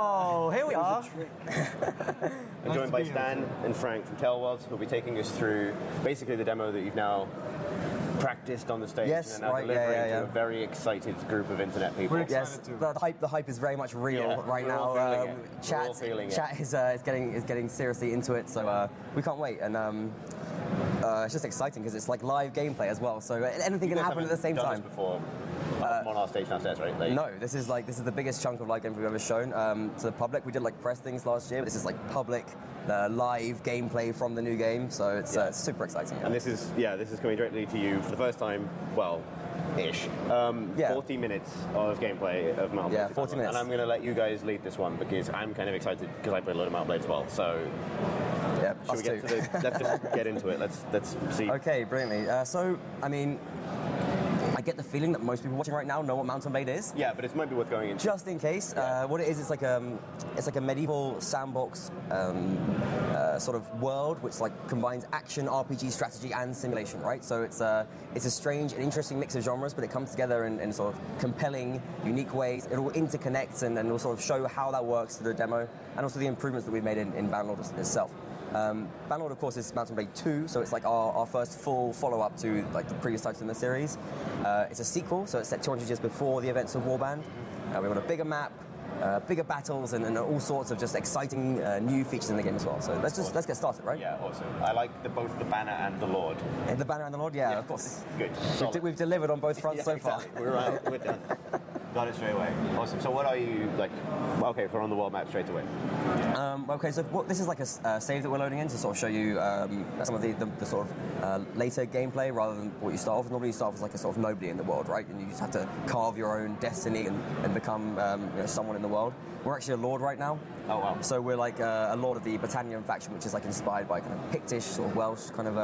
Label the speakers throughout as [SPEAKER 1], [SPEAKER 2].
[SPEAKER 1] Oh, here we are.
[SPEAKER 2] I'm joined by Stan and Frank from Bannerlords, who'll be taking us through basically the demo that you've now practiced on the stage and now delivering to a very excited group of internet people.
[SPEAKER 1] We're excited too. The hype is very much real right now. Chat is getting seriously into it, so we can't wait. And it's just exciting because it's like live gameplay as well, so anything can happen at the same time.
[SPEAKER 2] Before. On our stage downstairs, right?
[SPEAKER 1] No, this is the biggest chunk of live gameplay we've ever shown to the public. We did like press things last year, but this is like public live gameplay from the new game, so it's super exciting.
[SPEAKER 2] And this is coming directly to you for the first time. Well, ish. 40 minutes of gameplay of Mountain Blade.
[SPEAKER 1] 40 minutes.
[SPEAKER 2] And I'm going to let you guys lead this one because I'm kind of excited because I played a lot of Mountain Blade as well. So.
[SPEAKER 1] Yeah,
[SPEAKER 2] should we get to let's just get into it. Let's see.
[SPEAKER 1] Okay, brilliantly. So, I mean, I get the feeling that most people watching right now know what Mountain Blade is.
[SPEAKER 2] Yeah, but it might be worth going into.
[SPEAKER 1] Just in case, what it is, it's like a medieval sandbox sort of world which like combines action, RPG, strategy, and simulation. Right. So it's a strange and interesting mix of genres, but it comes together in sort of compelling, unique ways. It all interconnects and will sort of show how that works through the demo, and also the improvements that we've made in Bannerlord itself. Bannerlord, of course, is Mountain Blade 2, so it's like our first full follow-up to like the previous titles in the series. It's a sequel, so it's set 200 years before the events of Warband. We've got a bigger map, bigger battles, and all sorts of just exciting new features in the game as well. So let's get started, right?
[SPEAKER 2] Yeah, awesome. I like both the banner and the Lord.
[SPEAKER 1] The banner and the Lord, yeah. Of course.
[SPEAKER 2] Good.
[SPEAKER 1] We've delivered on both fronts so far.
[SPEAKER 2] We're done. Got it straight away. Awesome. So what are you like? Okay, we're on the world map straight away.
[SPEAKER 1] Okay, so this is like a save that we're loading in to sort of show you some of the sort of later gameplay rather than what you start off with. Normally you start off as like a sort of nobody in the world, right? And you just have to carve your own destiny and become someone in the world. We're actually a lord right now.
[SPEAKER 2] Oh wow!
[SPEAKER 1] So we're like a lord of the Britannian faction, which is like inspired by kind of Pictish, sort of Welsh, kind of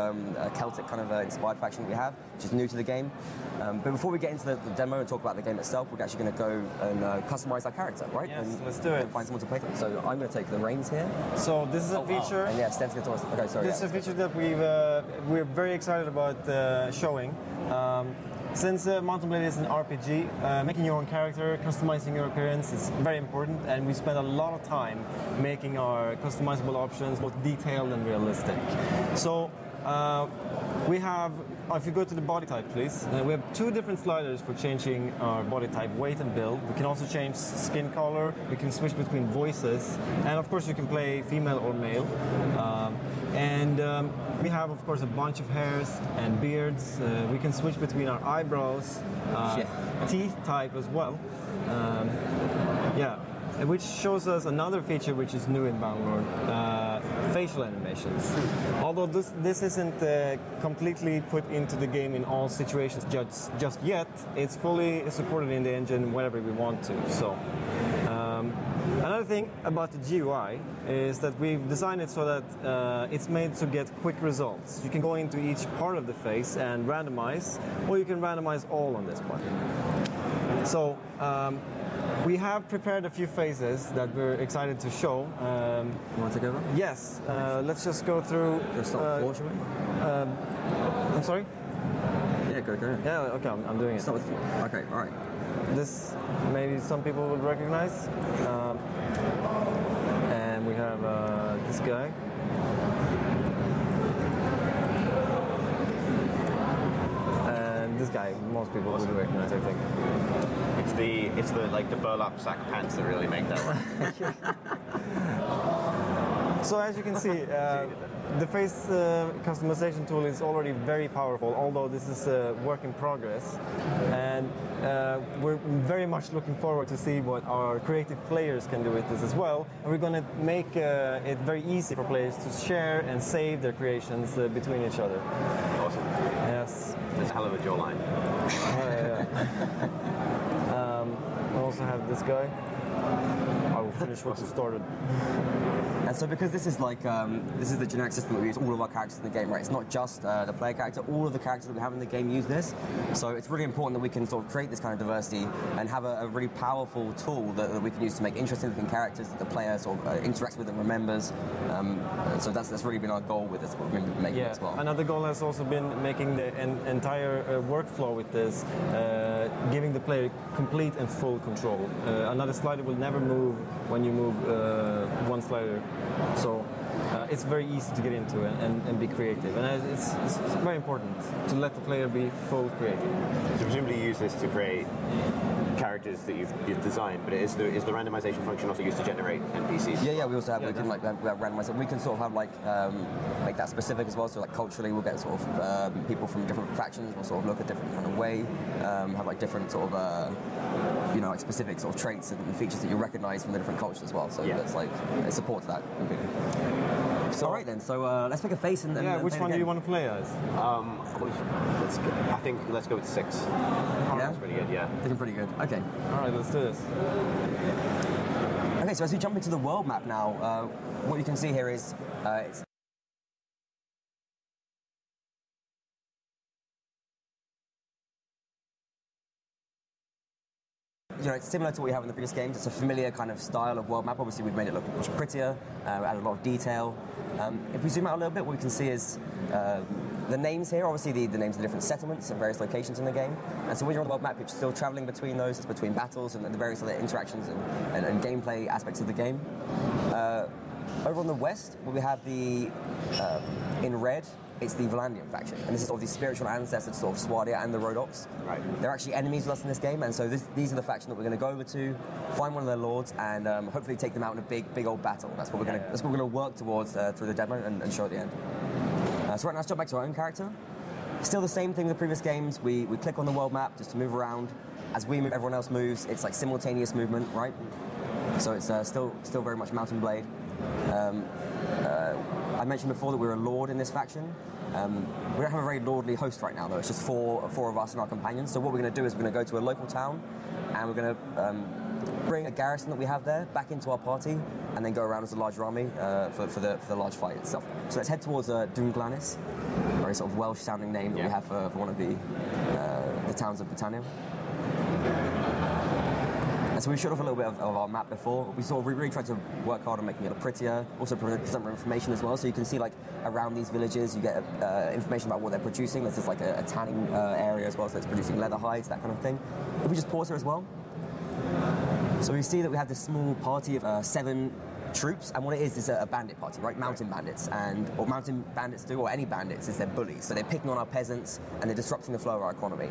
[SPEAKER 1] Celtic kind of inspired faction that we have, which is new to the game. But before we get into the demo and talk about the game itself, we're actually going to go and customize our character, right?
[SPEAKER 3] Yes,
[SPEAKER 1] and
[SPEAKER 3] let's do it.
[SPEAKER 1] Find someone to play with. So I'm going to take the reins here.
[SPEAKER 3] So this is a feature.
[SPEAKER 1] Wow. And yeah, Sten's going to tell us. Okay, sorry.
[SPEAKER 3] This is a feature that we're very excited about showing. Since Mountain Blade is an RPG, making your own character, customizing your appearance is very important, and we spend a lot of time making our customizable options both detailed and realistic. So we have, if you go to the body type please, we have two different sliders for changing our body type, weight and build. We can also change skin color, we can switch between voices, and of course you can play female or male. We have, of course, a bunch of hairs and beards. We can switch between our eyebrows, teeth type as well. Which shows us another feature which is new in Bannerlord, facial animations. Although this isn't completely put into the game in all situations just yet, it's fully supported in the engine whenever we want to. So. Another thing about the GUI is that we've designed it so that it's made to get quick results. You can go into each part of the face and randomize, or you can randomize all on this button. So we have prepared a few phases that we're excited to show.
[SPEAKER 1] You want to take over?
[SPEAKER 3] Yes. Let's just go through.
[SPEAKER 1] Just start with 4, shall we?
[SPEAKER 3] I'm sorry?
[SPEAKER 1] Yeah, go.
[SPEAKER 3] Yeah, okay, I'm doing it.
[SPEAKER 1] Start with 4. Okay, all right.
[SPEAKER 3] This maybe some people would recognize. And we have this guy. And this guy, most people would recognize, I think.
[SPEAKER 2] It's the like the burlap sack pants that really make that one.
[SPEAKER 3] So as you can see, the face customization tool is already very powerful, although this is a work in progress. And we're very much looking forward to see what our creative players can do with this as well. And we're going to make it very easy for players to share and save their creations between each other.
[SPEAKER 2] Awesome.
[SPEAKER 3] Yes.
[SPEAKER 2] That's a hell of a jawline.
[SPEAKER 3] We also have this guy. I will finish what you started.
[SPEAKER 1] And so because this is like, this is the generic system that we use all of our characters in the game, right? It's not just the player character, all of the characters that we have in the game use this. So it's really important that we can sort of create this kind of diversity and have a really powerful tool that we can use to make interesting looking characters that the player sort of interacts with and remembers. So that's really been our goal with this, what we've been making as well.
[SPEAKER 3] Another goal has also been making the entire workflow with this giving the player complete and full control. Another slider will never move when you move one slider, so it's very easy to get into and be creative. And it's very important to let the player be full creative.
[SPEAKER 2] So presumably you use this to create characters that you've designed, but is the randomization function also used to generate NPCs?
[SPEAKER 1] Yeah, we also have, we can randomize it. We can sort of have make that specific as well, so like culturally we'll get sort of people from different factions, we'll sort of look a different kind of way, have like different sort of like specific sort of traits and features that you recognize from the different cultures as well, so it's like, it supports that completely. So, all right then, so let's pick a face and
[SPEAKER 3] which one do you want to play as?
[SPEAKER 2] Let's go with 6. That's pretty good, yeah.
[SPEAKER 1] Looking pretty good. Okay.
[SPEAKER 3] All right, let's do this.
[SPEAKER 1] Okay, so as we jump into the world map now, what you can see here is it's similar to what we have in the previous games. It's a familiar kind of style of world map. Obviously, we've made it look much prettier, added a lot of detail. If we zoom out a little bit, what we can see is the names here. Obviously, the names of the different settlements and various locations in the game. And so when you're on the world map, you're still traveling between those. It's between battles and the various other interactions and gameplay aspects of the game. Over on the west, where we have the in red, it's the Valandian faction, and this is sort of the spiritual ancestors, sort of Swadia and the Rhodoks.
[SPEAKER 2] Right.
[SPEAKER 1] They're actually enemies with us in this game, and so these are the faction that we're going to go over to, find one of their lords, and hopefully take them out in a big old battle. That's what we're going to work towards through the demo and show at the end. So right now, let's jump back to our own character. Still the same thing with the previous games. We click on the world map just to move around. As we move, everyone else moves. It's like simultaneous movement, right? So it's still very much Mount and Blade. I mentioned before that we're a lord in this faction. We don't have a very lordly host right now, though. It's just four of us and our companions. So what we're going to do is we're going to go to a local town, and we're going to bring a garrison that we have there back into our party, and then go around as a larger army for the large fight itself. So let's head towards Dunglanis, a very sort of Welsh-sounding name that we have for one of the towns of Britannia. And so we showed off a little bit of our map before. We really tried to work hard on making it look prettier, also present more information as well. So you can see, like, around these villages, you get information about what they're producing. This is like a tanning area as well, so it's producing leather hides, that kind of thing. If we just pause here as well. So we see that we have this small party of 7 troops, and what it is a bandit party, right? Mountain bandits, and what mountain bandits do, or any bandits, is they're bullies. So they're picking on our peasants, and they're disrupting the flow of our economy.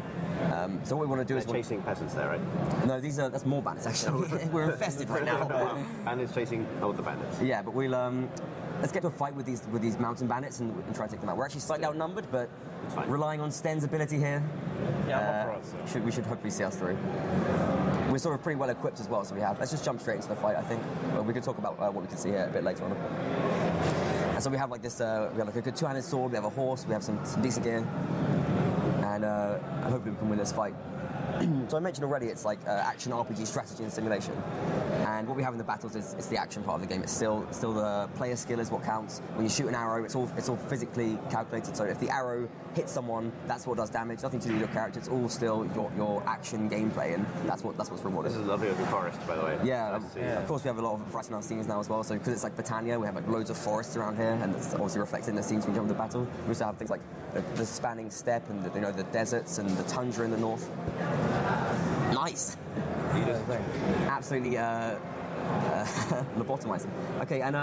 [SPEAKER 1] So what we want to do is
[SPEAKER 2] chasing peasants there, right?
[SPEAKER 1] No, that's more bandits actually. We're infested right now.
[SPEAKER 2] And it's chasing the bandits.
[SPEAKER 1] Yeah, but we'll let's get to a fight with these mountain bandits and try and take them out. We're actually slightly outnumbered, but relying on Sten's ability here, we should hopefully see us through. We're sort of pretty well equipped as well, so let's just jump straight into the fight, I think. We could talk about what we can see here a bit later on. And so we have like this, we have like a good 2-handed sword, we have a horse, we have some decent gear, and hopefully we can win this fight. So I mentioned already, it's like action RPG, strategy and simulation. And what we have in the battles is the action part of the game. It's still the player skill is what counts. When you shoot an arrow, it's all physically calculated. So if the arrow hits someone, that's what does damage. Nothing to do with your character. It's all still your action gameplay, and that's what's rewarded.
[SPEAKER 2] This is a lovely open forest, by the way.
[SPEAKER 1] Yeah, of course we have a lot of forest in our scenes now as well. So because it's like Britannia, we have like loads of forests around here, and it's obviously reflected in the scenes when you jump into battle. We also have things like the spanning steppe and the deserts and the tundra in the north. Nice. Absolutely lobotomizing. Okay, and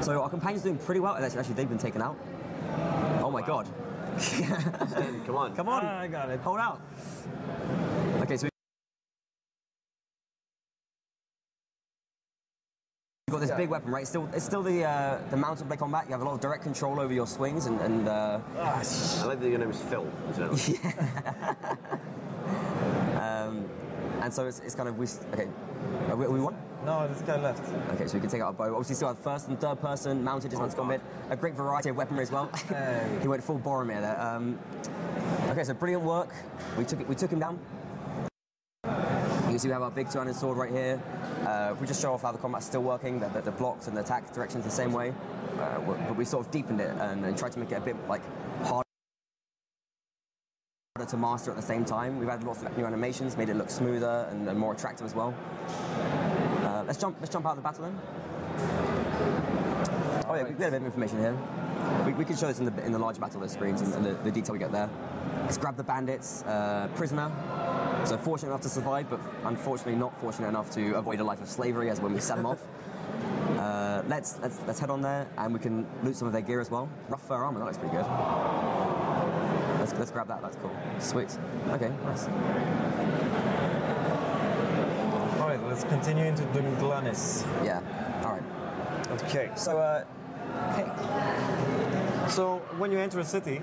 [SPEAKER 1] so our companion's doing pretty well. Actually, they've been taken out. Oh my god.
[SPEAKER 2] Sten, come on.
[SPEAKER 1] Come on.
[SPEAKER 3] I got it.
[SPEAKER 1] Hold out. Okay, so you've got this big weapon, right? It's still the mounted blade combat. You have a lot of direct control over your swings and
[SPEAKER 2] I like that your name is Phil, isn't it?
[SPEAKER 1] And so it's kind of okay. We won?
[SPEAKER 3] No, this guy left.
[SPEAKER 1] Okay, so we can take out a bow. Obviously, still have first and third person mounted dismounted combat. A great variety of weaponry as well.
[SPEAKER 3] Hey.
[SPEAKER 1] He went full Boromir there. Okay, so brilliant work. We took him down. You can see we have our big 2-handed sword right here. If we just show off how the combat's still working, the blocks and the attack directions the same way, but we sort of deepened it and tried to make it a bit like harder to master at the same time. We've added lots of new animations, made it look smoother and more attractive as well. Let's jump out of the battle then. Oh yeah, we have a bit of information here. We can show this in the large battle list screens and the detail we get there. let's grab the bandits. Prisoner. So fortunate enough to survive, but unfortunately not fortunate enough to avoid a life of slavery as when we set them off. Let's head on there, and we can loot some of their gear as well. Rough fur armor, that looks pretty good. Let's grab that. That's cool. Sweet. Okay, nice.
[SPEAKER 3] All right, let's continue into Dunglanis.
[SPEAKER 1] Yeah. All right.
[SPEAKER 3] Okay.
[SPEAKER 1] So,
[SPEAKER 3] So when you enter a city,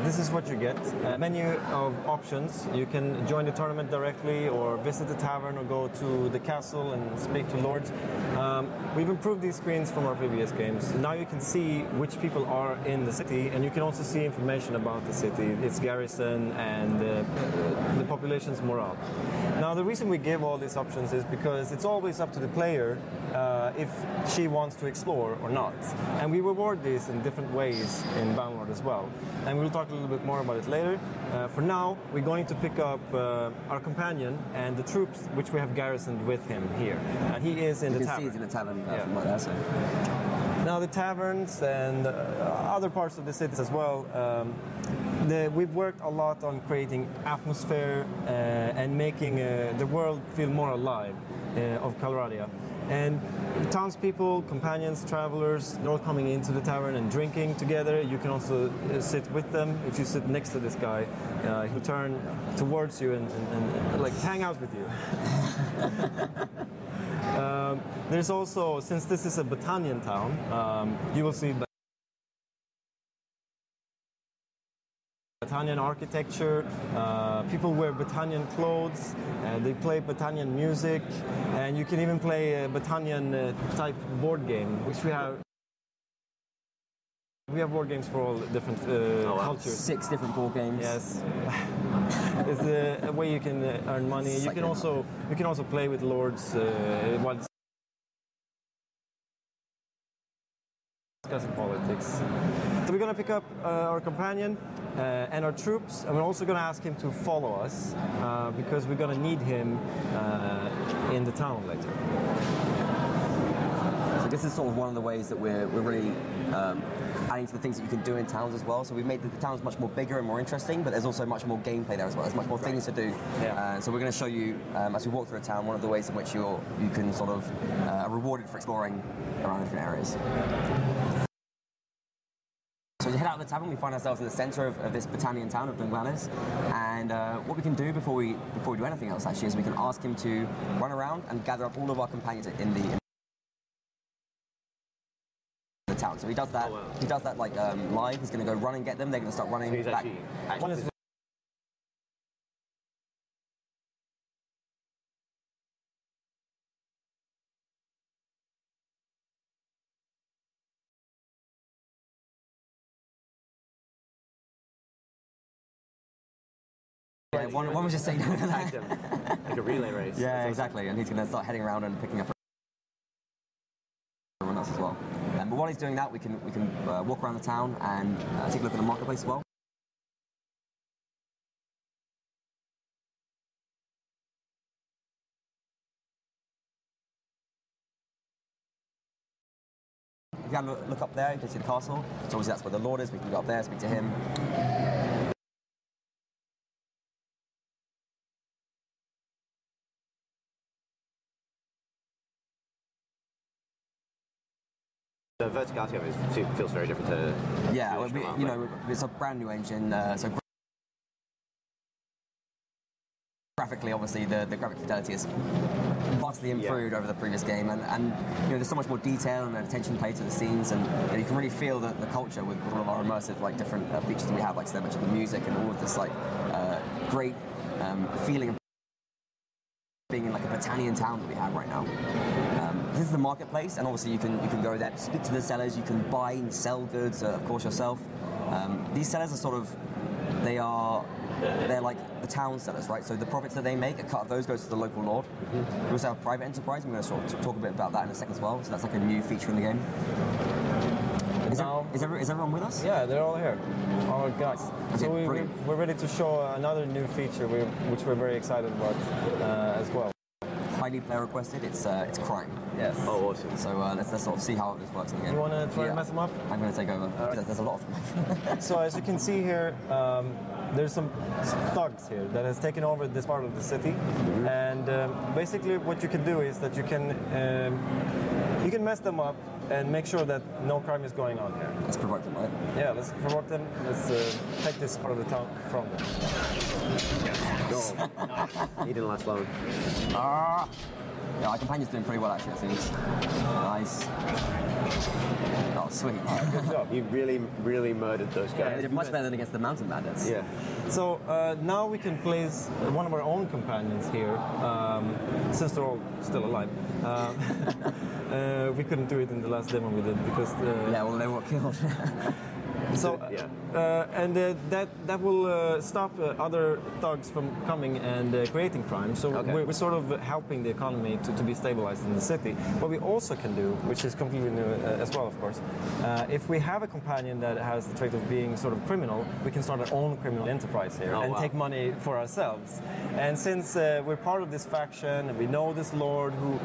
[SPEAKER 3] this is what you get. A menu of options. You can join the tournament directly or visit the tavern or go to the castle and speak to lords. We've improved these screens from our previous games. Now you can see which people are in the city, and you can also see information about the city, its garrison and the population's morale. Now the reason we give all these options is because it's always up to the player if she wants to explore or not. And we reward these in different ways in Bannerlord as well. And we'll talk a little bit more about it later. For now, we're going to pick up our companion and the troops which we have garrisoned with him here. And he is in the tavern.
[SPEAKER 1] You can see he's in the tavern from right there, so.
[SPEAKER 3] Now the taverns and other parts of the cities as well, we've worked a lot on creating atmosphere and making the world feel more alive of Calradia. And townspeople, companions, travelers, they're all coming into the tavern and drinking together. You can also sit with them. If you sit next to this guy, he'll turn towards you and like hang out with you. There's also, since this is a Battanian town, you will see Battanian architecture, people wear Battanian clothes, they play Battanian music, and you can even play a Battanian type board game, which we have. We have board games for all different cultures.
[SPEAKER 1] 6 different board games.
[SPEAKER 3] Yes, it's a way you can earn money. You can also play with lords while discussing politics. So we're going to pick up our companion and our troops, and we're also going to ask him to follow us because we're going to need him in the town later.
[SPEAKER 1] So this is sort of one of the ways that we're really adding to the things that you can do in towns as well. So we've made the towns much more bigger and more interesting, but there's also much more gameplay there as well. There's much more things to do.
[SPEAKER 3] Yeah.
[SPEAKER 1] So we're going to show you, as we walk through a town, one of the ways in which you can sort of are rewarded for exploring around different areas. So as we head out of the tavern, we find ourselves in the centre of this Battanian town of Dunglanis, and what we can do before we do anything else actually is we can ask him to run around and gather up all of our companions in the town. So he does that. He does that like live. He's going to go run and get them. They're going to start running back. Yeah, one was just saying
[SPEAKER 2] like a relay race.
[SPEAKER 1] Yeah, exactly. And he's going to start heading around and picking up everyone else as well. But while he's doing that, we can walk around the town and take a look at the marketplace as well. If you have a look up there, you can see the castle. So obviously that's where the Lord is. We can go up there, speak to him.
[SPEAKER 2] The verticality of it feels very different to.
[SPEAKER 1] Yeah, it's a brand new engine. So graphically, obviously, the graphic fidelity is vastly improved over the previous game, and there's so much more detail and attention paid to the scenes, and you can really feel the culture with all of our immersive different features that we have, like so much of the music and all of this great feeling of being in like a Battanian town that we have right now. This is the marketplace, and obviously you can go there, speak to the sellers, you can buy and sell goods, of course, yourself. These sellers are they're like the town sellers, right? So the profits that they make, a cut of those goes to the local lord. We also have private enterprise, and we're going to sort of talk a bit about that in a second as well. So that's like a new feature in the game. Is everyone with us?
[SPEAKER 3] Yeah, they're all here. All our guys.
[SPEAKER 1] Okay,
[SPEAKER 3] So we're ready to show another new feature which we're very excited about as well.
[SPEAKER 1] Highly player requested. It's crime.
[SPEAKER 3] Yes.
[SPEAKER 2] Oh, awesome.
[SPEAKER 1] So let's sort of see how this works in the game.
[SPEAKER 3] You want to try and mess them up?
[SPEAKER 1] I'm going to take over. There's a lot of them.
[SPEAKER 3] So as you can see here, there's some thugs here that has taken over this part of the city, and basically what you can do is that you can mess them up and make sure that no crime is going on here.
[SPEAKER 1] Let's provoke them, right?
[SPEAKER 3] Yeah, let's provoke them. Let's take this part of the town from them.
[SPEAKER 2] Go. He didn't last long.
[SPEAKER 1] Yeah, our companion's doing pretty well actually, it seems. Nice. Oh, sweet.
[SPEAKER 3] Good job.
[SPEAKER 2] You really murdered those guys.
[SPEAKER 1] They did much better than against the mountain bandits.
[SPEAKER 2] Yeah.
[SPEAKER 3] So now we can place one of our own companions here, since they're all still alive. We couldn't do it in the last demo we did because...
[SPEAKER 1] yeah, well, they were killed.
[SPEAKER 3] So, that will stop other thugs from coming and creating crime. So we're sort of helping the economy to be stabilized in the city. What we also can do, which is completely new as well, of course, if we have a companion that has the trait of being sort of criminal, we can start our own criminal enterprise here and take money for ourselves. And since we're part of this faction and we know this lord who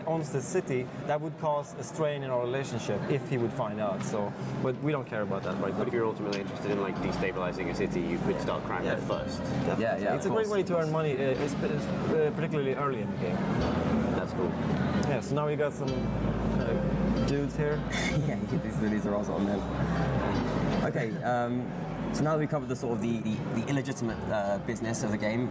[SPEAKER 3] owns the city, that would cause a strain in our relationship if he would find out. So, but we don't care about that right now.
[SPEAKER 2] But if you're ultimately interested in like destabilizing a city, you could start crime there first.
[SPEAKER 1] Yeah,
[SPEAKER 3] it's a great way to earn money, particularly early in the game.
[SPEAKER 2] That's cool.
[SPEAKER 3] Yeah, so now we got some dudes here.
[SPEAKER 1] Yeah, these are also on them. Okay, so now that we've covered the sort of the illegitimate business of the game,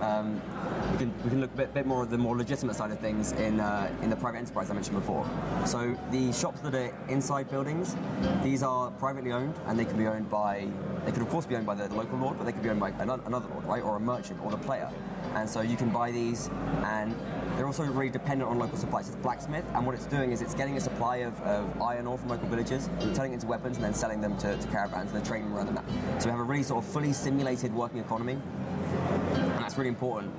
[SPEAKER 1] we can look a bit more at the more legitimate side of things in the private enterprise I mentioned before. So the shops that are inside buildings, these are privately owned, and they can be owned by, they could of course be owned by the local lord, but they could be owned by another lord, right, or a merchant, or the player. And so you can buy these, and they're also really dependent on local supplies. It's blacksmith, and what it's doing is it's getting a supply of iron ore from local villages, turning it into weapons, and then selling them to caravans, and then trading around the map. So we have a really sort of fully simulated working economy, and that's really important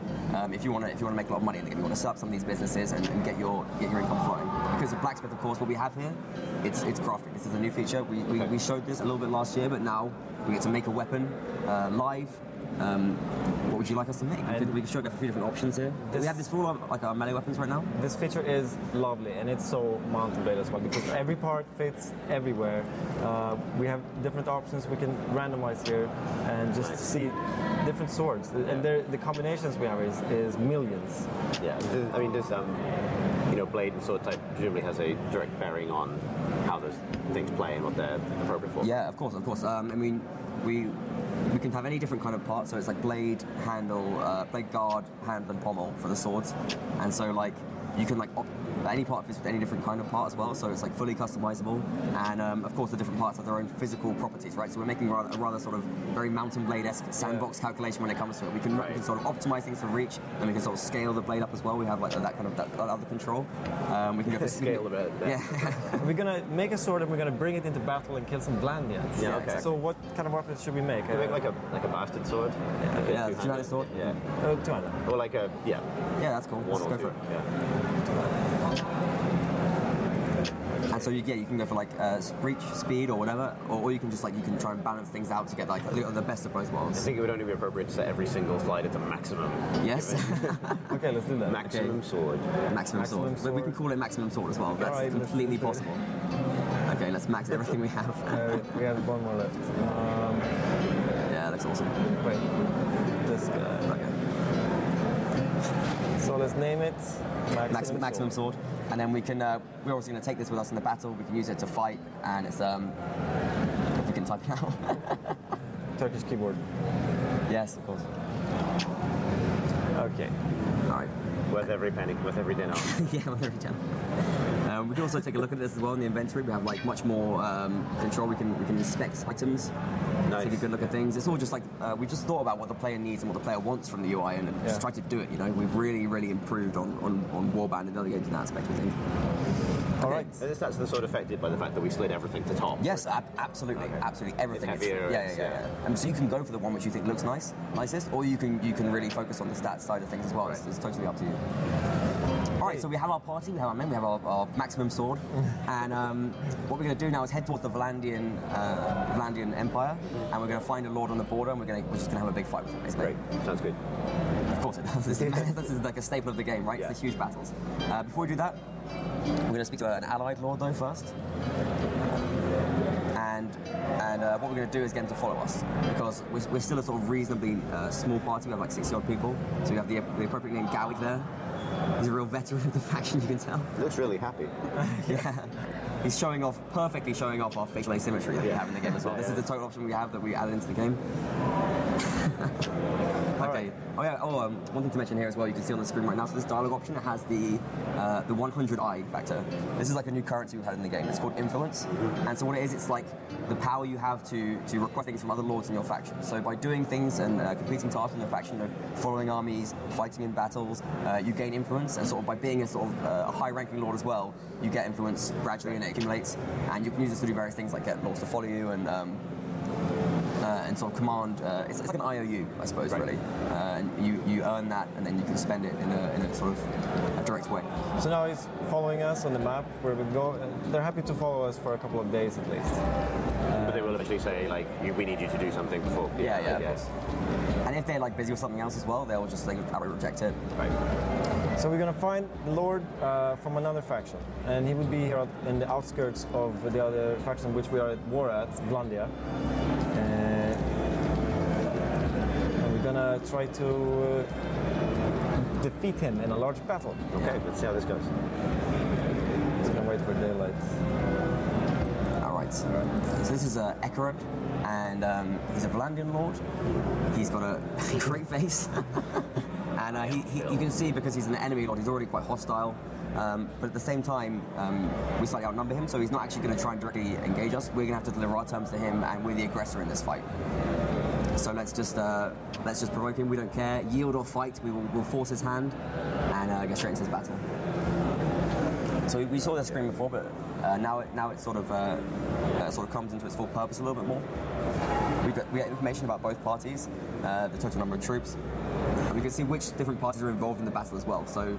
[SPEAKER 1] if you want to make a lot of money in the game. You want to set up some of these businesses and get your income flowing. Because the blacksmith, of course, what we have here, it's crafting. This is a new feature. We showed this a little bit last year, but now we get to make a weapon live. What would you like us to make? We can show you a few different options here. We have this for all our melee weapons right now.
[SPEAKER 3] This feature is lovely, and it's so mountain blade as well, because every part fits everywhere. We have different options we can randomize here and just see different swords. And the combinations we have is millions.
[SPEAKER 2] Yeah, I mean, this blade and sword type presumably has a direct bearing on how those things play and what they're appropriate for.
[SPEAKER 1] Yeah, of course. I mean, we can have any different kind of part, so it's like blade, handle, blade guard, handle, and pommel for the swords. And so like you can like any part fits with any different kind of part as well, so it's like fully customizable. And of course the different parts have their own physical properties, right? So we're making a rather sort of very Mountain Blade-esque sandbox calculation when it comes to it. We can sort of optimize things for reach, and we can sort of scale the blade up as well. We have like that other control. We can go for
[SPEAKER 2] scale a bit.
[SPEAKER 1] Yeah.
[SPEAKER 3] We're gonna make a sword and we're gonna bring it into battle and kill some Vlandians.
[SPEAKER 2] Yeah, okay.
[SPEAKER 3] So what kind of weapons should we make?
[SPEAKER 2] Can we make like a bastard sword?
[SPEAKER 1] Yeah, two-handed sword.
[SPEAKER 2] Yeah.
[SPEAKER 3] Two-handed.
[SPEAKER 2] Or like a
[SPEAKER 1] Yeah, that's cool.
[SPEAKER 2] one
[SPEAKER 1] Let's
[SPEAKER 2] or
[SPEAKER 1] go
[SPEAKER 2] two.
[SPEAKER 1] for it.
[SPEAKER 2] Yeah.
[SPEAKER 1] And so you can go for like reach, speed, or whatever, or you can just you can try and balance things out to get like the best of both worlds.
[SPEAKER 2] I think it would only be appropriate to set every single slider to maximum.
[SPEAKER 1] Yes.
[SPEAKER 3] Okay, let's do that.
[SPEAKER 2] Maximum sword.
[SPEAKER 1] Maximum sword. But we can call it maximum sword as well. That's completely possible. Okay, let's max everything we have.
[SPEAKER 3] We have one more left.
[SPEAKER 1] Yeah, that's awesome.
[SPEAKER 3] Wait, this guy.
[SPEAKER 1] Okay.
[SPEAKER 3] So let's name it
[SPEAKER 1] Maximum sword. And then we can, we're also going to take this with us in the battle. We can use it to fight, and it's, if we can type it out.
[SPEAKER 3] Turkish keyboard.
[SPEAKER 1] Yes, of course.
[SPEAKER 3] Okay.
[SPEAKER 1] All right.
[SPEAKER 2] Worth every penny, worth every dinner.
[SPEAKER 1] Yeah, worth every dinner. We can also take a look at this as well in the inventory. We have like much more control. We can inspect items, take a good look at things. It's all just like we just thought about what the player needs and what the player wants from the UI, and just tried to do it. You know, we've really improved on Warband and other games in that aspect, we think.
[SPEAKER 3] All right.
[SPEAKER 2] That's the sort of affected by the fact that we slid everything to top.
[SPEAKER 1] Yes, absolutely, absolutely. Everything.
[SPEAKER 2] It's heavier.
[SPEAKER 1] Yeah. And so you can go for the one which you think looks nicest, or you can really focus on the stats side of things as well. It's totally up to you. All right, so we have our party, we have our men, we have our maximum sword, and what we're going to do now is head towards the Vlandian Empire, and we're going to find a lord on the border, and we're just going to have a big fight with him, basically.
[SPEAKER 2] Great, sounds good.
[SPEAKER 1] Of course it does. This is like a staple of the game, right? Yeah. It's the huge battles. Before we do that, we're going to speak to an allied lord, though, first. and what we're going to do is get them to follow us, because we're still a sort of reasonably small party. We have like 60 odd people, so we have the appropriate name Gowig there. He's a real veteran of the faction, you can tell.
[SPEAKER 2] Looks really happy.
[SPEAKER 1] Yeah. He's perfectly showing off our facial asymmetry that we have in the game as well. This is the total option we have that we added into the game. Okay. Oh yeah. One thing to mention here as well. You can see on the screen right now. So this dialogue option, it has the 100i factor. This is like a new currency we've had in the game. It's called influence. And so what it is, it's like the power you have to request things from other lords in your faction. So by doing things and completing tasks in your faction, following armies, fighting in battles, you gain influence. And sort of by being a sort of a high-ranking lord as well, you get influence gradually, and it accumulates. And you can use this to do various things like get lords to follow you and sort of command. It's like an IOU, I suppose, really. And you earn that, and then you can spend it in a sort of a direct way.
[SPEAKER 3] So now he's following us on the map where we go. They're happy to follow us for a couple of days at least.
[SPEAKER 2] But they will eventually say, like, we need you to do something before.
[SPEAKER 1] Yeah, of course. And if they're like busy with something else as well, they'll just outright reject it.
[SPEAKER 2] Right.
[SPEAKER 3] So we're gonna find the Lord from another faction, and he would be here in the outskirts of the other faction which we are at war at, Vlandia. And we're gonna try to defeat him in a large battle.
[SPEAKER 2] Okay, let's see how this goes.
[SPEAKER 3] Just gonna wait for daylight.
[SPEAKER 1] Alright. So this is Ekerot, and he's a Vlandian lord. He's got a great face. And you can see, because he's an enemy lord, he's already quite hostile. But at the same time, we slightly outnumber him, so he's not actually going to try and directly engage us. We're going to have to deliver our terms to him, and we're the aggressor in this fight. So let's just provoke him. We don't care. Yield or fight, we'll force his hand and get straight into his battle. So we saw this screen before, but now it sort of comes into its full purpose a little bit more. We get information about both parties, the total number of troops. We can see which different parties are involved in the battle as well. So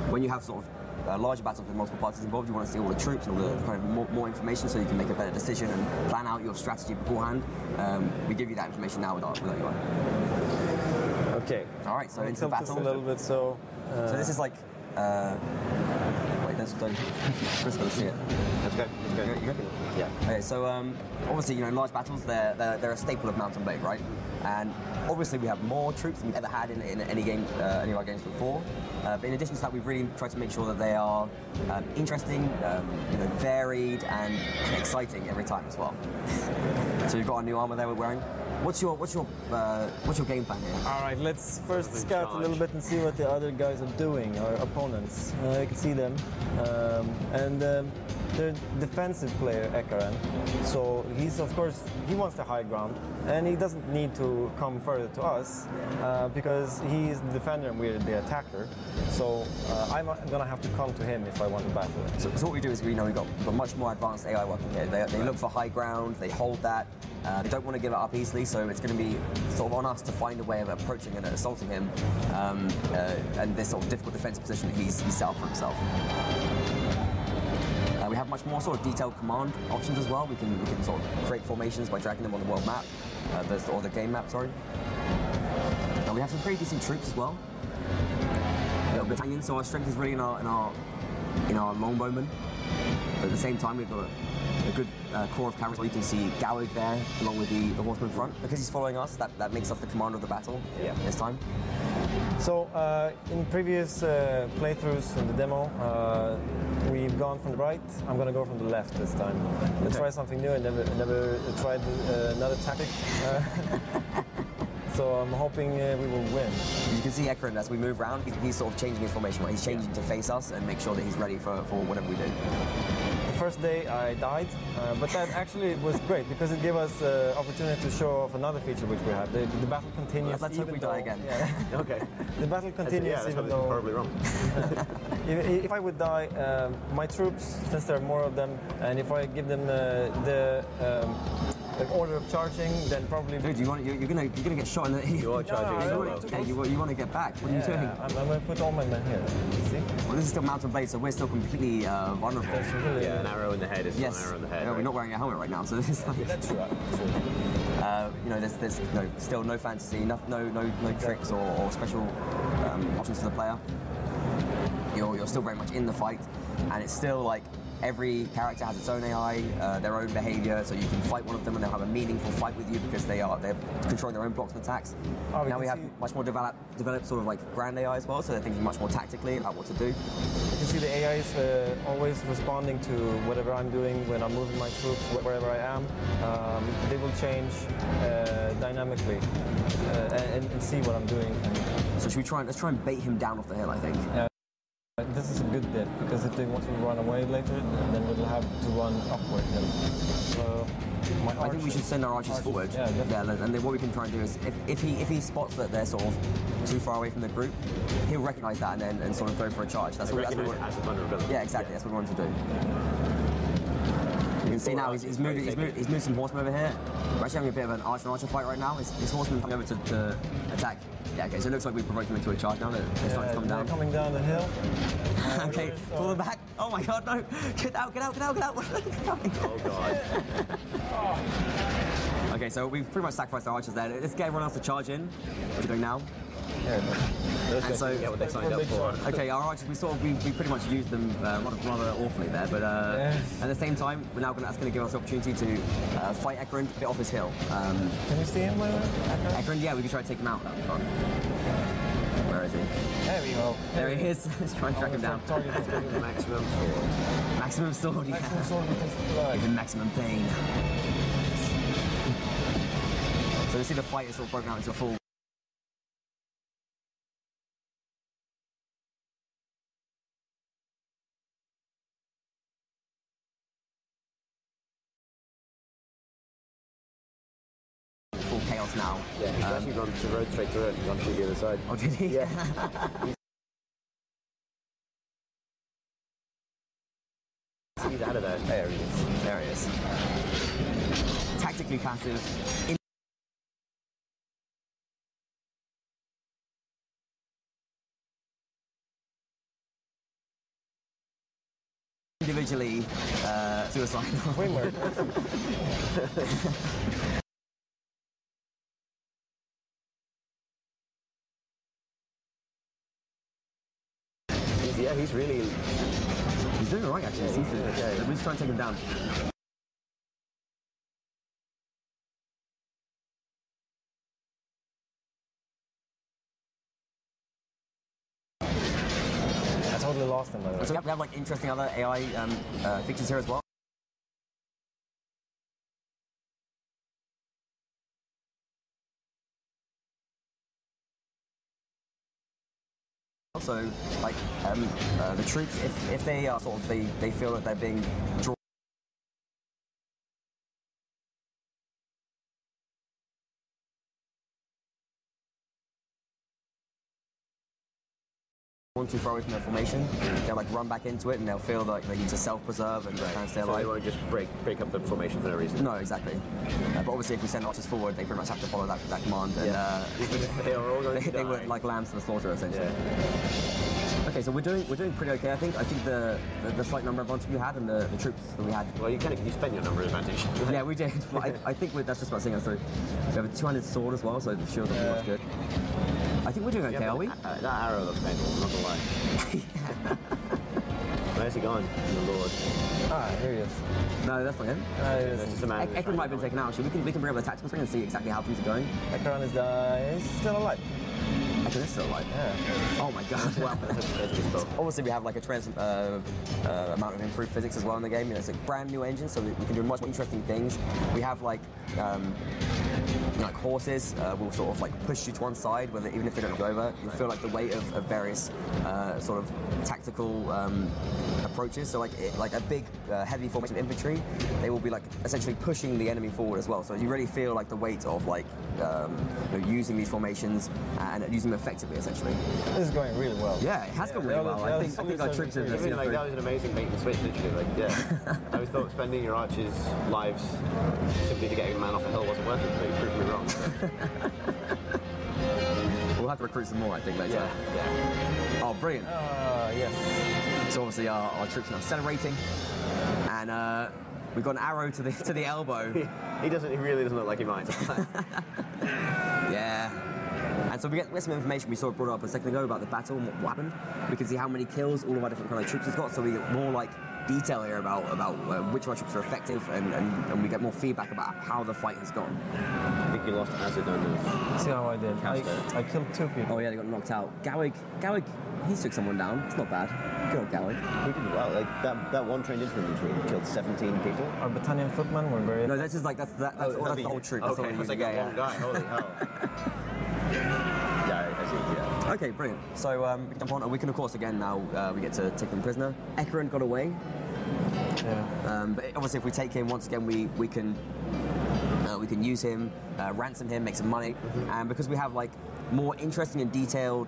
[SPEAKER 1] when you have sort of larger battles with multiple parties involved, you want to see all the troops and all the kind of more information, so you can make a better decision and plan out your strategy beforehand. We give you that information now without you.
[SPEAKER 3] Okay.
[SPEAKER 1] All right. So into the battle.
[SPEAKER 3] A little bit. So
[SPEAKER 1] this is like. Wait, let's go. Chris, got to see it.
[SPEAKER 2] Let's go.
[SPEAKER 1] You good?
[SPEAKER 2] Yeah.
[SPEAKER 1] Okay. So obviously, large battles they're a staple of Mountain Blade, right? And obviously we have more troops than we've ever had in any game, any of our games before. But in addition to that, we've really tried to make sure that they are interesting, varied, and exciting every time as well. So you've got our new armor there we're wearing. What's your game plan here?
[SPEAKER 3] All right, let's first scout a little bit and see what the other guys are doing, our opponents. You can see them, and they're defensive player Ekaran. So he wants the high ground, and he doesn't need to come further to us because he's the defender and we're the attacker. So I'm gonna have to come to him if I want to battle.
[SPEAKER 1] So what we do is we've got much more advanced AI working here. They look for high ground, they hold that. They don't want to give it up easily, so it's going to be sort of on us to find a way of approaching and assaulting him, and this sort of difficult defensive position that he's set up for himself. We have much more sort of detailed command options as well. We can sort of create formations by dragging them on the world map, or the game map, sorry. And we have some pretty decent troops as well. Battalion, so our strength is really in our longbowmen. But at the same time, we've got a good core of cavalry. You can see Gowig there, along with the horseman front. Because he's following us, that makes us the commander of the battle this time.
[SPEAKER 3] So in previous playthroughs in the demo, we've gone from the right. I'm going to go from the left this time. Let's try something new. I never tried another tactic. So I'm hoping we will win.
[SPEAKER 1] You can see Ekran as we move around. He's sort of changing his formation. Right? He's changing to face us and make sure that he's ready for whatever we do.
[SPEAKER 3] The first day I died, but that actually was great because it gave us the opportunity to show off another feature which we have. The battle continues.
[SPEAKER 1] Let's hope we die again.
[SPEAKER 3] Yeah.
[SPEAKER 2] Okay.
[SPEAKER 3] The battle continues even though.
[SPEAKER 2] Horribly wrong.
[SPEAKER 3] If I would die, my troops, since there are more of them, and if I give them the order of charging, then probably.
[SPEAKER 1] Dude, you're gonna get shot in the.
[SPEAKER 2] You are charging.
[SPEAKER 1] You want to get back. What are you doing?
[SPEAKER 3] I'm gonna put all my men here. See?
[SPEAKER 1] Well, this is still Mountain Blade, so we're still completely vulnerable.
[SPEAKER 2] Yeah, an arrow in the head is an arrow in the head.
[SPEAKER 1] Yeah, we're not wearing a helmet right now, so this is like.
[SPEAKER 3] That's right.
[SPEAKER 1] There's still no fantasy, no tricks or special options for the player. You're still very much in the fight, and it's still like every character has its own AI, their own behavior, so you can fight one of them and they'll have a meaningful fight with you because they're controlling their own blocks and attacks. Now we have much more developed sort of like grand AI as well, so they're thinking much more tactically about what to do.
[SPEAKER 3] You can see the AI is always responding to whatever I'm doing when I'm moving my troops, wherever I am. They will change dynamically and see what I'm doing.
[SPEAKER 1] So let's try and bait him down off the hill, I think.
[SPEAKER 3] This is a good bit, because if they want to run away later, then we'll have to run upward hill. So
[SPEAKER 1] I think we should send our archers forward.
[SPEAKER 3] Yeah,
[SPEAKER 1] and then what we can try and do is, if he spots that they're sort of too far away from the group, he'll recognise that and sort of go for a charge. That's what we want. Yeah, exactly. That's what we want to do. You can see now he's moved some horsemen over here. We're actually having a bit of an archer fight right now. His horsemen coming over to attack. Yeah, okay, so it looks like we provoked them into a charge now. They're starting to come down.
[SPEAKER 3] They're coming down the hill.
[SPEAKER 1] Okay, pull them back. Oh my god, no! Get out! Oh god. Okay, so we've pretty much sacrificed our archers there. Let's get everyone else to charge in. What are we doing now?
[SPEAKER 2] Those guys get what they signed up for.
[SPEAKER 1] Okay, our archers, we pretty much used them rather awfully there, but at the same time, that's going to give us the opportunity to fight Ekrund a bit off his hill.
[SPEAKER 3] Can you see him, by the way?
[SPEAKER 1] Ekrund, yeah, we can try to take him out. That'd be fun. Where is he?
[SPEAKER 3] There we go.
[SPEAKER 1] There he is. Let's try and track him down.
[SPEAKER 2] Maximum sword.
[SPEAKER 1] Maximum sword, yeah.
[SPEAKER 3] Maximum sword because the blood.
[SPEAKER 1] Even maximum pain. So you see the fight is sort of broken out into a full. Chaos now.
[SPEAKER 2] Yeah, he's actually gone to road straight to it and gone to the other side.
[SPEAKER 1] Oh, did he?
[SPEAKER 2] Yeah. He's out of there.
[SPEAKER 1] There he is. There he is. Tactically passive. Individually suicidal.
[SPEAKER 3] Way more.
[SPEAKER 2] Yeah, he's
[SPEAKER 1] doing alright actually. Yeah. We just try and take him down.
[SPEAKER 3] I totally lost him, by the way.
[SPEAKER 1] So we have like interesting other AI features here as well. So, like the troops, if they are sort of they feel that they're being drawn too far away from their formation, they'll like run back into it and they'll feel like they need to self-preserve and kind of stay alive.
[SPEAKER 2] So they won't just break up the formation for no reason.
[SPEAKER 1] No, exactly. But obviously, if we send archers forward, they pretty much have to follow that command. And,
[SPEAKER 2] even if they are all going to die.
[SPEAKER 1] They were like lambs to the slaughter, essentially. Yeah. Okay, so we're doing pretty okay. I think the slight number of advantage we had and the troops that we had.
[SPEAKER 2] Well, you spend your number advantage.
[SPEAKER 1] Yeah, we did. But I think that's just about seeing us through. We have a 200 sword as well, so the shield doesn't much good. I think we're doing okay, are we?
[SPEAKER 2] That arrow looks painful, I'm not gonna lie. Where's he gone? The Lord.
[SPEAKER 3] Ah, here he is.
[SPEAKER 1] No, that's not him.
[SPEAKER 2] That's just a man.
[SPEAKER 1] Ekrund might have been taken out. Actually, we can bring up the tactical screen and see exactly how things are going.
[SPEAKER 3] Ekrund is still alive.
[SPEAKER 1] Ekrund is still alive.
[SPEAKER 3] Yeah.
[SPEAKER 1] Oh my god. Wow. Obviously, we have like a tremendous amount of improved physics as well in the game. You know, it's a brand new engine, so we can do much more interesting things. We have like horses will sort of like push you to one side, whether even if they don't go over, you feel like the weight of various sort of tactical approaches. So like a big heavy formation of infantry, they will be like essentially pushing the enemy forward as well. So you really feel like the weight of like using these formations and using them effectively, essentially.
[SPEAKER 3] This is going really well.
[SPEAKER 1] Yeah, it has gone really well. I think our troops have seen
[SPEAKER 2] that was an amazing bait and switch, literally. Like, yeah, I always thought spending your archers' lives simply to get a man off a hill wasn't worth it, but you proved me wrong.
[SPEAKER 1] We'll have to recruit some more, I think, later.
[SPEAKER 2] Yeah.
[SPEAKER 1] Oh, brilliant.
[SPEAKER 3] Yes.
[SPEAKER 1] So obviously our troops are now accelerating, and we've got an arrow to the elbow.
[SPEAKER 2] He really doesn't look like he might.
[SPEAKER 1] Yeah. And so we get some information we saw brought up a second ago about the battle and what happened. We can see how many kills all of our different kind of troops has got, so we get more like detail here about which of our troops are effective, and we get more feedback about how the fight has gone.
[SPEAKER 2] I think you lost Azad on
[SPEAKER 3] See how I did? I killed 2 people.
[SPEAKER 1] Oh yeah, they got knocked out. Gowig, he took someone down. It's not bad. Good old Gowig.
[SPEAKER 2] We did well. Like that one trained infantry killed 17 people.
[SPEAKER 3] Our battalion footmen were very...
[SPEAKER 1] No, that's just like that's the whole troop. That's
[SPEAKER 2] Okay,
[SPEAKER 1] all
[SPEAKER 2] that's like a one guy. Holy hell. Yeah, I see. Yeah.
[SPEAKER 1] Okay, brilliant. So we can of course again now we get to take them prisoner. Ekerin got away.
[SPEAKER 3] Yeah.
[SPEAKER 1] But obviously, if we take him once again, we can use him, ransom him, make some money, and because we have like more interesting and detailed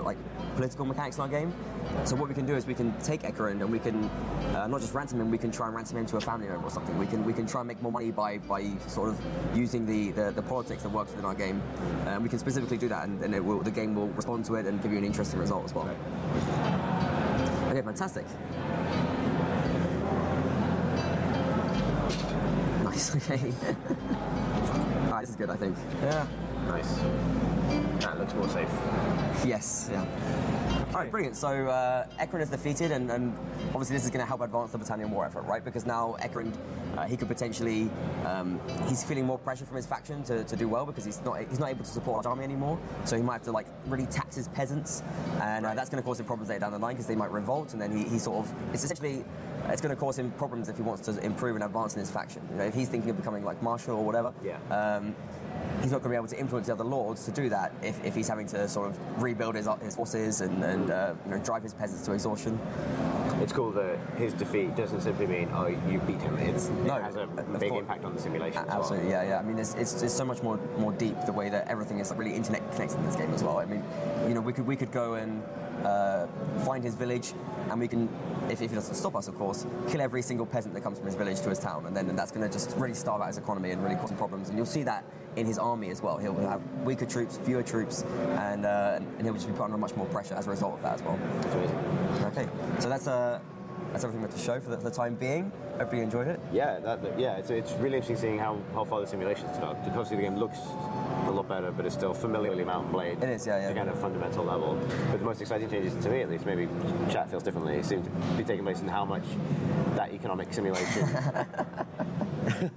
[SPEAKER 1] like political mechanics in our game. So what we can do is we can take Ekerin and we can not just ransom him, we can try and ransom him to a family member or something. We can try and make more money by sort of using the politics that works within our game. We can specifically do that, and the game will respond to it and give you an interesting result as well. Okay, fantastic. Nice. Okay. Alright, this is good, I think.
[SPEAKER 3] Yeah.
[SPEAKER 2] Nice. That looks more safe.
[SPEAKER 1] Yes. Yeah. All right, brilliant. So Ekerin is defeated, and obviously this is going to help advance the Battalion war effort, right? Because now Ekerin, he could potentially, he's feeling more pressure from his faction to do well because he's not able to support our army anymore. So he might have to like really tax his peasants, and that's going to cause him problems later down the line because they might revolt, and then he sort of it's going to cause him problems if he wants to improve and advance in his faction. You know, if he's thinking of becoming like marshal or whatever.
[SPEAKER 2] Yeah.
[SPEAKER 1] He's not going to be able to influence the other lords to do that if he's having to sort of rebuild his forces and drive his peasants to exhaustion.
[SPEAKER 2] It's cool that his defeat doesn't simply mean, oh, you beat him. It has a big impact on the simulation as
[SPEAKER 1] absolutely,
[SPEAKER 2] well.
[SPEAKER 1] yeah. I mean, it's so much more deep the way that everything is like really internet connected in this game as well. I mean, we could go and find his village, and we can, if he doesn't stop us, of course, kill every single peasant that comes from his village to his town, and then that's going to just really starve out his economy and really cause him problems. And you'll see that in his army as well. He'll have weaker troops, fewer troops, and he'll just be put under much more pressure as a result of that as well.
[SPEAKER 2] That's amazing.
[SPEAKER 1] Okay, so that's everything we have to show for the time being. Hopefully you enjoyed it.
[SPEAKER 2] Yeah, it's really interesting seeing how far the simulation's developed. Obviously the game looks a lot better, but it's still familiarly Mount & Blade.
[SPEAKER 1] It is, yeah.
[SPEAKER 2] At a kind of fundamental level. But the most exciting changes, to me at least, maybe chat feels differently, seem to be taking place in how much that economic simulation...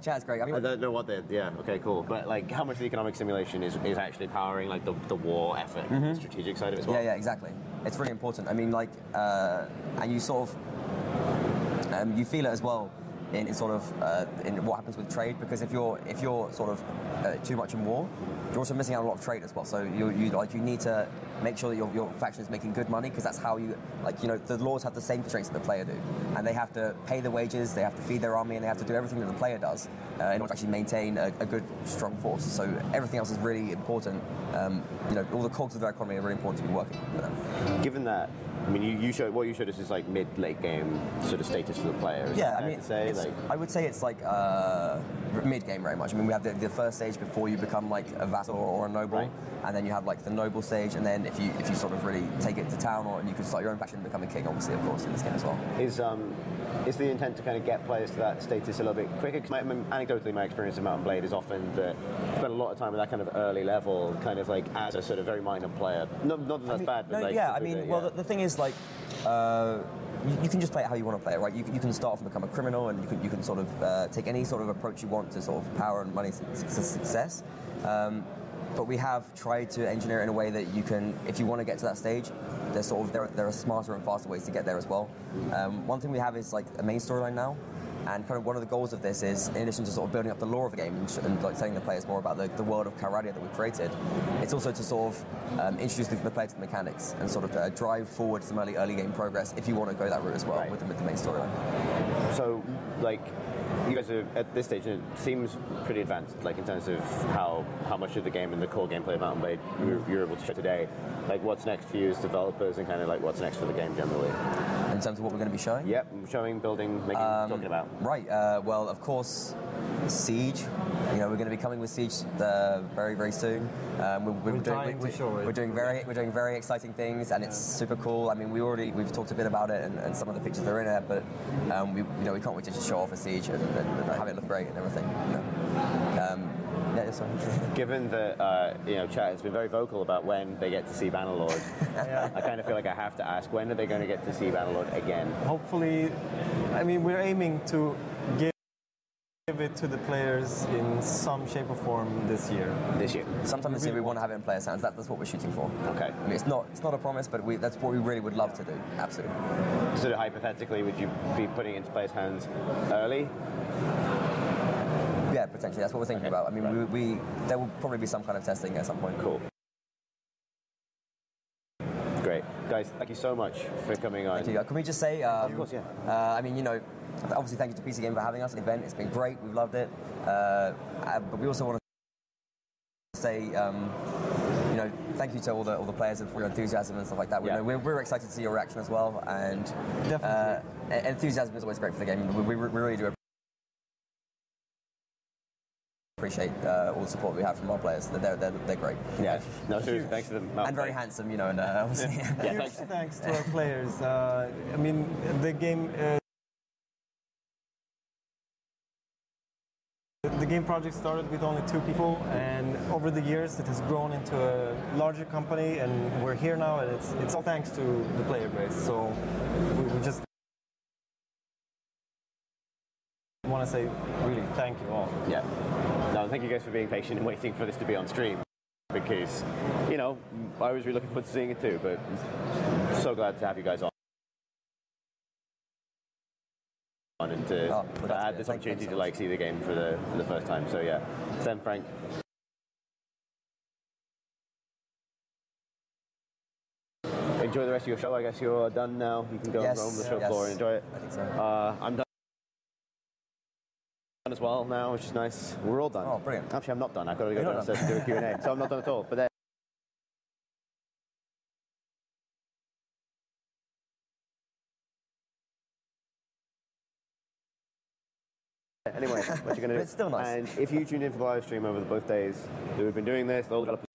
[SPEAKER 1] Chat's great. I mean,
[SPEAKER 2] I don't know what okay, cool. But like, how much the economic simulation is actually powering like the war effort, the strategic side of it as well.
[SPEAKER 1] Yeah, exactly. It's really important. I mean, like, and you sort of, you feel it as well in sort of in what happens with trade, because if you're sort of too much in war, you're also missing out on a lot of trade as well. So you need to make sure that your faction is making good money, because that's how the lords have the same constraints that the player do, and they have to pay the wages, they have to feed their army, and they have to do everything that the player does in order to actually maintain a good, strong force. So everything else is really important. All the cogs of their economy are really important to be working for them.
[SPEAKER 2] Given that, I mean, you showed us is like mid-late game sort of status for the player. Is that fair to say?
[SPEAKER 1] I would say it's like mid-game very much. I mean, we have the first stage before you become like a vassal or a noble,
[SPEAKER 2] right.
[SPEAKER 1] And then you have like the noble stage, and then if you sort of really take it to town, and you can start your own faction and become a king, obviously, of course, in this game as well.
[SPEAKER 2] Is the intent to kind of get players to that status a little bit quicker? Because anecdotally, my experience of Mount & Blade is often that you spend a lot of time at that kind of early level, kind of like as a sort of very minor player. Not that that's bad, but
[SPEAKER 1] the thing is like. You can just play it how you want to play it, right? You can start off and become a criminal, and you can sort of take any sort of approach you want to sort of power and money success. But we have tried to engineer it in a way that you can, if you want to get to that stage, there are smarter and faster ways to get there as well. One thing we have is like a main storyline now. And kind of one of the goals of this is, in addition to sort of building up the lore of the game and like telling the players more about the world of Calradia that we've created, it's also to sort of introduce the player to the mechanics and sort of drive forward some early game progress if you want to go that route as well, right, with the main storyline.
[SPEAKER 2] So, like, you guys are at this stage, and it seems pretty advanced, like in terms of how much of the game and the core gameplay of Mount & Blade you're able to show today. Like, what's next for you as developers, and kind of like what's next for the game generally?
[SPEAKER 1] In terms of what we're going to be showing?
[SPEAKER 2] Yep, showing, building, making, talking about.
[SPEAKER 1] Right. Well, of course, Siege. You know, we're going to be coming with Siege very, very soon. We're doing very exciting things, and it's super cool. I mean, we've talked a bit about it and some of the pictures that are in it, but we can't wait to just show off a Siege and have it look great and everything. You know.
[SPEAKER 2] Given that chat has been very vocal about when they get to see Bannerlord, I kind of feel like I have to ask, when are they going to get to see Bannerlord again?
[SPEAKER 3] Hopefully, I mean, we're aiming to give it to the players in some shape or form this year.
[SPEAKER 1] Sometime this year we want to have it in player hands. That's what we're shooting for.
[SPEAKER 2] Okay.
[SPEAKER 1] I mean, it's not a promise, but that's what we really would love to do. Absolutely.
[SPEAKER 2] So hypothetically, would you be putting it into players' hands early?
[SPEAKER 1] Yeah, potentially. That's what we're thinking about. I mean, there will probably be some kind of testing at some point.
[SPEAKER 2] Cool. Great. Guys, thank you so much for coming on.
[SPEAKER 1] Thank you. Can we just say...
[SPEAKER 2] of course, yeah.
[SPEAKER 1] I mean, obviously thank you to PC Game for having us at the event. It's been great. We've loved it. But we also want to say... thank you to all the players for your enthusiasm and stuff like that. We're excited to see your reaction as well, and enthusiasm is always great for the game. We really do appreciate all the support we have from our players. They're great.
[SPEAKER 2] Yeah, no, seriously, thanks to them.
[SPEAKER 1] And very handsome, and obviously.
[SPEAKER 3] Huge thanks to our players. I mean, the game. The game project started with only 2 people, and over the years it has grown into a larger company, and we're here now, and it's all thanks to the player base. So we just want to say really thank you all.
[SPEAKER 2] Yeah. No, thank you guys for being patient and waiting for this to be on stream, because, I was really looking forward to seeing it too, but I'm so glad to have you guys on. And to add this opportunity to see the game for the first time. So yeah, Sam, Frank. Enjoy the rest of your show. I guess you're done now. You can go and roam the show floor and enjoy it.
[SPEAKER 1] I think so.
[SPEAKER 2] I'm done as well now, which is nice. We're all done.
[SPEAKER 1] Oh, brilliant.
[SPEAKER 2] Actually, I'm not done. I've got to go downstairs and do a Q&A. So I'm not done at all. But anyway, what you're going to do.
[SPEAKER 1] But it's still nice.
[SPEAKER 2] And if you tune in for the live stream over both days that we've been doing this, all developers